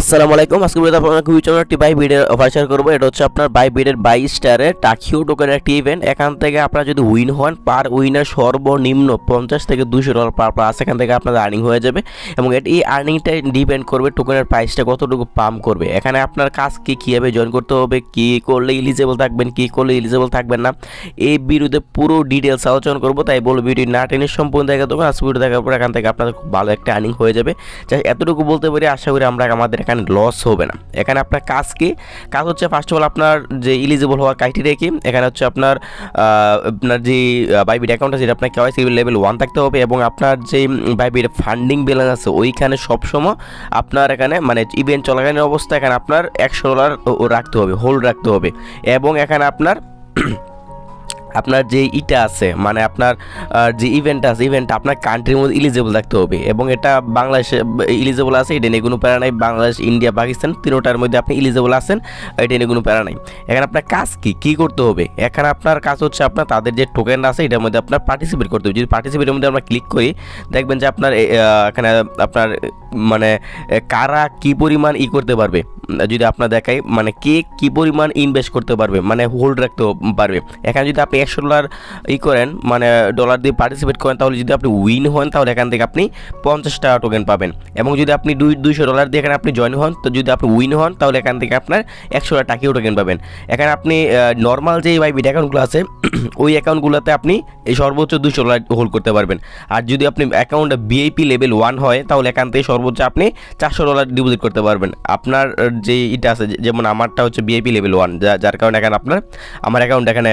আসসালামু আলাইকুম। আজকে ভিডিওতে আপনাদের খুবই চমৎকার একটি বাই বিডের অফার শেয়ার করবো। এটা হচ্ছে আপনার বাই বিডের 22 স্টারের টাকিও টোকেনের একটি ইভেন্ট। এখান থেকে আপনারা যদি উইন হন, পার উইনার সর্বনিম্ন 50 থেকে $200 পার প্লাস এখান থেকে আপনাদের আর্নিং হয়ে যাবে। এবং এই আর্নিংটা ডিপেন্ড করবে টোকেনের প্রাইসটা কতটুকু পাম্প করবে। এখানে আপনার কাজ কীভাবে জয়েন করতে হবে, কী করলে এলিজেবল থাকবেন, কী করলে এলিজেবল থাকবেন না, এই ভিডিওতে পুরো ডিটেলস আলোচনা করবো। তাই বলবো ভিডিও না টেনে সম্পূর্ণ দেখা দেবো। আজকে ভিডিও দেখার পর এখান থেকে আপনাদের খুব ভালো একটা আর্নিং হয়ে যাবে। এতটুকু বলতে পারি, আশা করি আমাদের এখানে লস হবে না। এখানে আপনার কাজ কি? কাজ হচ্ছে ফার্স্ট অফ অল আপনার যে এলিজিবল হওয়ার ক্রাইটেরিয়া কি, এখানে হচ্ছে আপনার যে বাইবিট অ্যাকাউন্ট আছে, যেটা আপনার কেওয়াইসি লেভেল 1 থাকতে হবে এবং আপনার যে বাইবিট ফান্ডিং ব্যালেন্স আছে ওইখানে সবসময় আপনার এখানে মানে ইভেন্ট চলাকালীন অবস্থা এখানে আপনার $100 রাখতে হবে, হোল্ড রাখতে হবে। এবং এখানে আপনার যে ইটা আছে মানে আপনার যে ইভেন্ট আছে, ইভেন্টটা আপনার কান্ট্রির মধ্যে এলিজেবল থাকতে হবে এবং এটা বাংলাদেশে এলিজেবল আছে, এটা নিয়ে কোনো প্যারা নাই। বাংলাদেশ, ইন্ডিয়া, পাকিস্তান তিনোটার মধ্যে আপনি এলিজেবল আছেন, এটা নিয়ে কোনো প্যারা নাই। এখানে আপনার কাজ কী করতে হবে? এখানে আপনার কাজ হচ্ছে আপনার তাদের যে টোকেন আছে এটার মধ্যে আপনার পার্টিসিপেট করতে হবে। যদি পার্টিসিপেটের মধ্যে আমরা ক্লিক করি, দেখবেন যে আপনার এখানে আপনার মানে কারা কী পরিমাণ করতে পারবে, যদি আপনার দেখাই মানে কে কী পরিমাণ ইনভেস্ট করতে পারবে, মানে হোল্ড রাখতে পারবে। এখানে যদি আপনি $100 করেন, মানে ডলার দিয়ে পার্টিসিপেট করেন, তাহলে যদি আপনি উইন হন তাহলে এখান থেকে আপনি $50 টোকেন পাবেন। এবং যদি আপনি $200 দিয়ে এখানে আপনি জয়েন হন, তো যদি আপনি উইন হন তাহলে এখান থেকে আপনার $100 টাকিও টোকেন পাবেন। এখানে আপনি নর্মাল যে বাইবিট অ্যাকাউন্টগুলো আছে ওই অ্যাকাউন্টগুলোতে আপনি এই সর্বোচ্চ $200 হোল্ড করতে পারবেন। আর যদি আপনি অ্যাকাউন্টটা ভিআইপি লেভেল 1 হয় তাহলে এখান থেকে সর্বোচ্চ আপনি $400 ডিপোজিট করতে পারবেন। আপনার যে এটা আছে, যেমন আমারটা হচ্ছে ভিআইপি লেভেল 1, যার কারণে এখানে আপনার আমার অ্যাকাউন্ট এখানে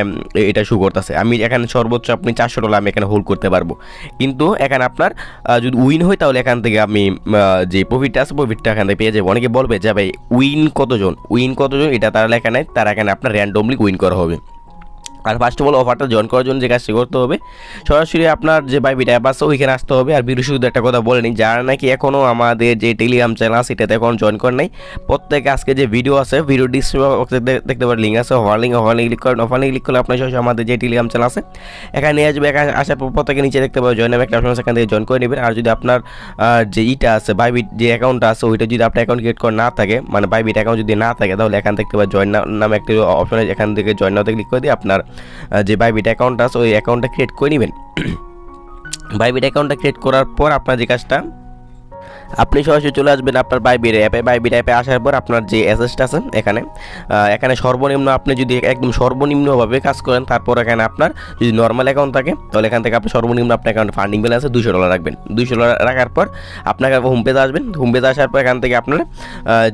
এটা শো করতেছে। আমি এখানে সর্বোচ্চ আপনি $400 আমি এখানে হোল্ড করতে পারবো। কিন্তু এখানে আপনার যদি উইন হয় তাহলে এখান থেকে আমি যে প্রফিটটা আছে প্রফিটটা এখান থেকে পেয়ে যাবো। অনেকে বলবে যে ভাই উইন কতজন এটা তারা লেখা নেই, তারা এখানে আপনার র্যান্ডমলি উইন করা হবে। আর ফার্স্ট অফ অল অফারটা জয়েন করার জন্য যে কাজটি করতে হবে, সরাসরি আপনার যে বাইবিট অ্যাপ আছে ওইখানে আসতে হবে। আর ভিডিও শুধু একটা কথা বলে নিই, যারা নাকি এখনও আমাদের যে টেলিগ্রাম চ্যানেল আছে এটাতে এখন জয়েন করেন নাই, প্রত্যেকে আজকে যে ভিডিও আছে ভিডিও ডিসক্রিপশনে দেখতে পারেন লিঙ্ক আছে, অফার লিঙ্ক ক্লিক করেন। অফার লিঙ্ক ক্লিক করলে আপনার সরাসরি আমাদের যে টেলিগ্রাম চ্যানেল আছে এখানে নিয়ে আসবে। এখানে আসার পর প্রত্যেকে নিচে দেখতে পাবেন জয়েন একটা অপশন আছে, এখান থেকে জয়েন করে নেবেন। আর যদি আপনার যে ইটা আছে বাইবিট যে অ্যাকাউন্টটা আছে ওইটা যদি আপনার অ্যাকাউন্ট ক্রিয়েট করে না থাকে, মানে বাইবিট অ্যাকাউন্ট যদি না থাকে, তাহলে এখান থেকে জয়েন নামে একটা অপশন আছে, এখান থেকে জয়েন নাওতে ক্লিক করে দিয়ে আপনার যে বাইবিট অ্যাকাউন্ট আছে ওই অ্যাকাউন্টটা ক্রিয়েট করে নেবেন। বাইবিট অ্যাকাউন্টটা ক্রিয়েট করার পর আপনার যে কাজটা, আপনি সরাসরি চলে আসবেন আপনার বাইবিট অ্যাপে। বাইবিট অ্যাপে আসার পর আপনার যে অ্যাসেসটা আছে এখানে সর্বনিম্ন আপনি যদি একদম সর্বনিম্নভাবে কাজ করেন, তারপর এখানে আপনার যদি নর্মাল অ্যাকাউন্ট থাকে তাহলে এখান থেকে আপনি সর্বনিম্ন আপনার অ্যাকাউন্টে ফান্ডিং ব্যালেন্স আছে $200 রাখবেন। $200 রাখার পর আপনাকে হোম পেজে আসবেন। হোম পেজে আসার পর এখান থেকে আপনার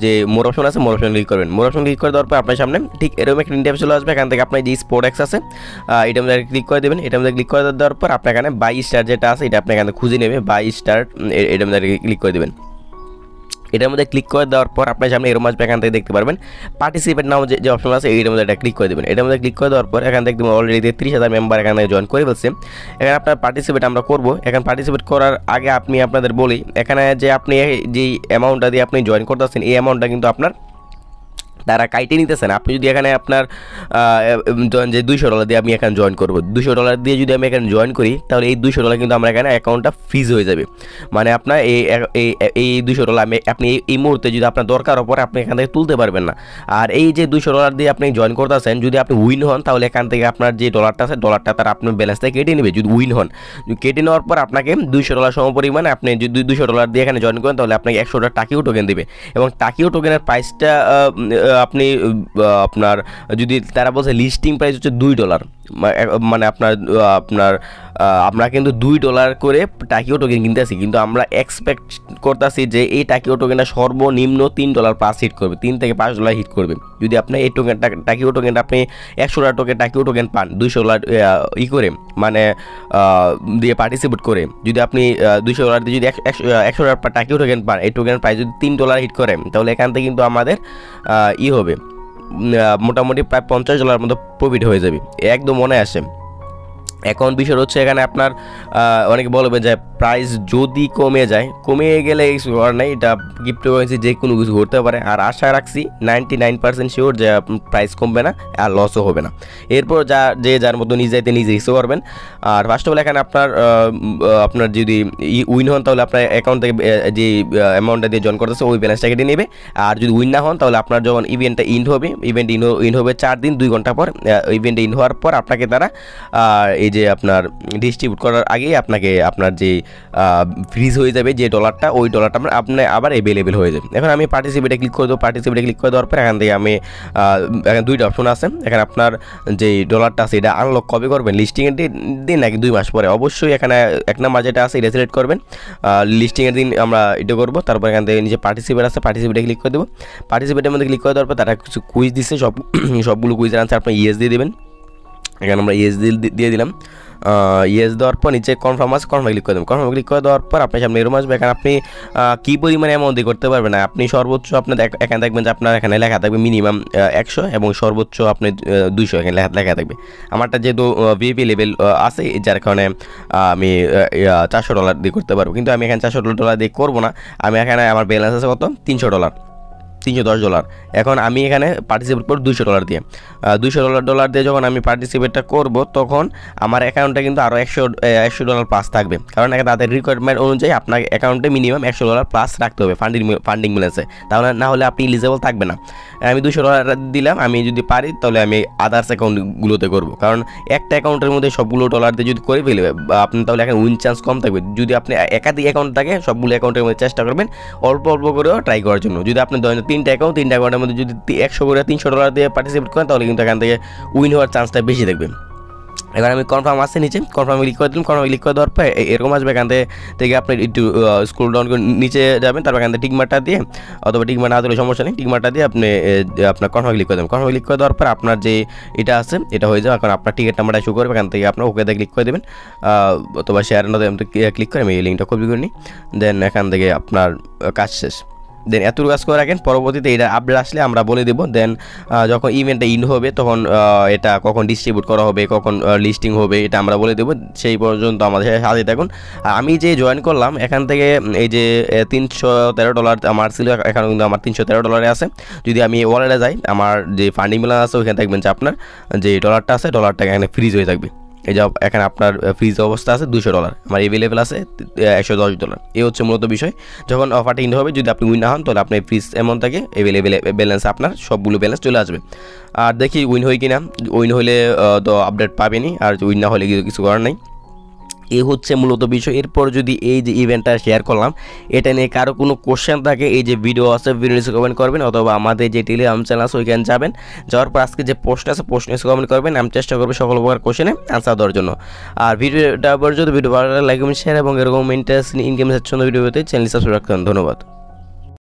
যে মোর অপশন আছে মোর অপশন ক্লিক করবেন। মোর অপশন ক্লিক করে দেওয়ার পর আপনার সামনে ঠিক এরকম একটা ইন্টারফেস চলে আসবে। এখান থেকে আপনার যে স্পোর্টস আছে এটা মধ্যে ক্লিক করে দেবেন। এটা মধ্যে ক্লিক করে দেওয়ার পর আপনার এখানে 22 স্টার যেটা আছে এটা আপনি এখানে খুঁজে নেবে, 22 স্টার এটা মধ্যে ক্লিক করে দেবেন। এটার মধ্যে ক্লিক করে দেওয়ার পর আপনার সামনে এরকম আসবে, এখান থেকে দেখতে পারবেন পার্টিসিপেট নাও যে অপশন আছে এইটার মধ্যে এটা ক্লিক করে দেবেন। এটার মধ্যে ক্লিক করে দেওয়ার পর এখান থেকে অলরেডি 30,000 মেম্বার এখানে জয়েন করে ফেলছে। এখানে আপনার পার্টিসিপেট আমরা করবো। এখানে পার্টিসিপেট করার আগে আপনি আপনাদের বলি, এখানে যে আপনি যেই অ্যামাউন্টটা দিয়ে আপনি জয়েন করতেছেন এই অ্যামাউন্টটা কিন্তু আপনার তারা কাইটে নিতেছেন। আপনি যদি এখানে আপনার যে $200 দিয়ে আমি এখানে জয়েন করবো, $200 দিয়ে যদি আমি এখানে জয়েন করি তাহলে এই $200 কিন্তু আমার এখানে অ্যাকাউন্টটা ফ্রিজ হয়ে যাবে। মানে আপনার এই $200 আপনি এই মুহূর্তে যদি আপনার দরকার পরে আপনি এখান থেকে তুলতে পারবেন না। আর এই যে $200 দিয়ে আপনি জয়েন করতেছেন, যদি আপনি উইন হন তাহলে এখান থেকে আপনার যে ডলারটা আছে ডলারটা তার আপনার ব্যালেন্স থেকে কেটে নেবে। যদি উইন হন, কেটে নেওয়ার পর আপনাকে $200 সমপরিমাণে আপনি যদি $200 দিয়ে এখানে জয়েন করেন তাহলে আপনাকে $100 টাকিও টোকেন দেবে। এবং টাকিও টোকেনের প্রাইসটা আপনি আপনার যদি তারা বলছে লিস্টিং প্রাইস হচ্ছে $2, মানে আমরা কিন্তু $2 করে টাকিও টোকেন কিনতেছি, কিন্তু আমরা এক্সপেক্ট করতেছি যে এই টাকিও টোকেনটা সর্বনিম্ন $3 প্লাস হিট করবে, $3 থেকে $5 হিট করবে। যদি আপনি এই টাকিও টোকেনটা আপনি $100 টোকেন টাকিও টোকেন পান $200 করে মানে দিয়ে পার্টিসিপেট করে, যদি আপনি $200 দিয়ে যদি $100 টাকিও টোকেন পান, এই টোকেনের প্রাইস যদি $3 হিট করে তাহলে এখান থেকে কিন্তু আমাদের হবে মোটামুটি প্রায় $50 মতো প্রফিট হয়ে যাবে, একদম মনে আসে। এখন বিষয় হচ্ছে এখানে আপনার অনেকে বলবে যে প্রাইস যদি কমে যায়, কমে গেলে কিছু করার নাই, এটা ক্রিপ্টোকারেন্সি যে কোনো কিছু ঘটতে পারে। আর আশা রাখছি 99% শিওর যে প্রাইস কমবে না আর লসও হবে না। এরপর যার মতো নিজে রিস্ক করবেন। আর ফার্স্ট অফ অল এখানে আপনার যদি উইন হন তাহলে আপনার অ্যাকাউন্ট থেকে যে অ্যামাউন্টটা দিয়ে জয়েন করতেছে ওই ব্যালেন্সটা কেটে নেবে। আর যদি উইন না হন তাহলে আপনার যখন ইভেন্টটা ইন্ড হবে 4 দিন 2 ঘন্টা পর, ইভেন্টে ইন্ড হওয়ার পর আপনাকে তারা এই যে আপনার ডিস্ট্রিবিউট করার আগেই আপনাকে আপনার যে ফ্রিজ হয়ে যাবে যে ডলারটা, ওই ডলারটা আপনার আবার অ্যাভেলেবেল হয়ে যাবে। এখন আমি পার্টিসিপেটে ক্লিক করে দেবো। পার্টিসিপেটে ক্লিক করে দেওয়ার পর এখান থেকে আমি এখানে 2টা অপশন আছে। এখানে আপনার যে ডলারটা আছে এটা আনলক কবে করবেন, লিস্টিংয়ের দিন নাকি 2 মাস পরে। অবশ্যই এখানে 1 নাম্বার যেটা আছে এটা সিলেক্ট করবেন, লিস্টিংয়ের দিন আমরা এটা করবো। তারপর এখান থেকে নিচে পার্টিসিপেট আছে, পার্টিসিপেটে ক্লিক করে দেবো। পার্টিসিপেটের মধ্যে ক্লিক করে দেওয়ার পর তারা কিছু কুইজ দিচ্ছে, সবগুলো কুইজের আনসার আপনি ইয়েস দিয়ে দেবেন। এখানে আমরা ইয়েস দিয়ে দিলাম। ইয়েস দেওয়ার পর নিচে কনফার্ম আছে, কনফার্ম ক্লিক করে দেবেন। কনফার্ম ক্লিক করে দেওয়ার পর আপনার সামনে এরকম আসবে। এখানে আপনি কী পরিমাণে অ্যামাউন্ট দিয়ে করতে পারবেন না, আপনি সর্বোচ্চ আপনার এখানে দেখবেন যে আপনার এখানে লেখা থাকবে মিনিমাম 100 এবং সর্বোচ্চ আপনি 200 এখানে লেখা থাকবে। আমারটা যেহেতু ভিআইপি লেভেল আছে যার কারণে আমি $400 দিয়ে করতে পারবো, কিন্তু আমি এখানে $400 দিয়ে করবো না। আমি এখানে আমার ব্যালেন্স আছে কত, $310। এখন আমি এখানে পার্টিসিপেট করব $200 দিয়ে। $200 দিয়ে যখন আমি পার্টিসিপেটটা করব তখন আমার অ্যাকাউন্টে কিন্তু আরও $100 প্লাস থাকবে, কারণ তাদের রিকোয়ারমেন্ট অনুযায়ী আপনার অ্যাকাউন্টে মিনিমাম $100 প্লাস রাখতে হবে ফান্ডিং ব্যালেন্সে, তাহলে না হলে আপনি এলিজেবল থাকবে না। আমি $200 দিলাম। আমি যদি পারি তাহলে আমি আদার্স অ্যাকাউন্টগুলোতে করব, কারণ একটা অ্যাকাউন্টের মধ্যে সবগুলো ডলার দিয়ে যদি করে ফেলবে আপনি তাহলে এখানে উইন চান্স কম থাকবে। যদি আপনি একাধিক অ্যাকাউন্ট থাকে সবগুলো অ্যাকাউন্টের মধ্যে চেষ্টা করবেন অল্প করেও ট্রাই করার জন্য। যদি আপনি 3টা অ্যাকাউন্টের মধ্যে যদি 100 করে $300 দিয়ে পার্টিসিপেট করেন তাহলে কিন্তু এখান থেকে উইন হওয়ার চান্সটা বেশি থাকবে। এবার আমি কনফার্ম আসছে নিচে, কনফার্ম ক্লিক করে দিলাম। কনফার্ম ক্লিক করে দেওয়ার পর এরকম আসবে। এখান থেকে আপনি একটু স্ক্রল ডাউন করে নিচে যাবেন, তারপর এখান থেকে টিকমার্কটা দিয়ে অথবা টিকমার্ক না দিলে সমস্যা নেই, টিকমার্কটা দিয়ে আপনি আপনার কনফার্ম ক্লিক করে দেবেন। কনফার্ম ক্লিক করে দেওয়ার পর আপনার যে এটা আছে এটা হয়ে যাবে। এখন আপনার টিকিট নাম্বারটা শো করবে, এখান থেকে আপনার ওকেতে ক্লিক করে দেবেন অথবা শেয়ার ক্লিক করে আমি এই লিঙ্কটা কপি করে নিই। দেন এখান থেকে আপনার কাজ শেষ। দেন এতটুকু কাজ করে রাখেন, পরবর্তীতে এটা আপডেট আসলে আমরা বলে দেবো। দেন যখন ইভেন্টটা ইন হবে তখন এটা কখন ডিস্ট্রিবিউট করা হবে, কখন লিস্টিং হবে এটা আমরা বলে দেবো। সেই পর্যন্ত আমাদের সাথে থাকুন। আমি যে জয়েন করলাম এখান থেকে এই যে $313 আমার ছিল, এখানে কিন্তু আমার $313 আছে। যদি আমি ওয়ালেটে যাই আমার যে ফান্ডিং ব্যালেন্স আছে ওইখানে দেখবেন যে আপনার যে ডলারটা আছে ডলারটা এখানে ফ্রিজ হয়ে থাকবে। এই যে এখানে আপনার ফ্রিজ অবস্থা আছে $200, আমার অ্যাভেলেবেল আছে $110। এই হচ্ছে মূলত বিষয়। যখন অফারটা ইন হবে যদি আপনি উইন না হন তাহলে আপনার ফ্রিজ এমন থাকে অ্যাভেলেবেল ব্যালেন্স আপনার সবগুলো ব্যালেন্স চলে আসবে। আর দেখি উইন হয় কিনা, উইন হলে তো আপডেট পাবেনি, আর উইন না হলে কিছু করার নাই। এই হচ্ছে মূলত বিষয়। এরপর যদি এই যে ইভেন্টটা শেয়ার করলাম এটা নিয়ে কারো কোনো কোশ্চেন থাকে, এই যে ভিডিও আছে ভিডিও নিচে কমেন্ট করবেন, অথবা আমাদের যে টেলিগ্রাম চ্যানেল আছে ওইখানে যাবেন, যাওয়ার পর আজকে যে পোস্ট আছে পোস্ট নিচে কমেন্ট করবেন। আমি চেষ্টা করবো সকল প্রকার কোশ্চেনে আনসার দেওয়ার জন্য। আর ভিডিওটা যদি ভিডিও ভালো লাগে লাইক কমেন্ট শেয়ার এবং এরকম ইন্টারেস্টিং ইনকাম সেকশন ভিডিও পেতে চ্যানেল সাবস্ক্রাইব করুন। ধন্যবাদ।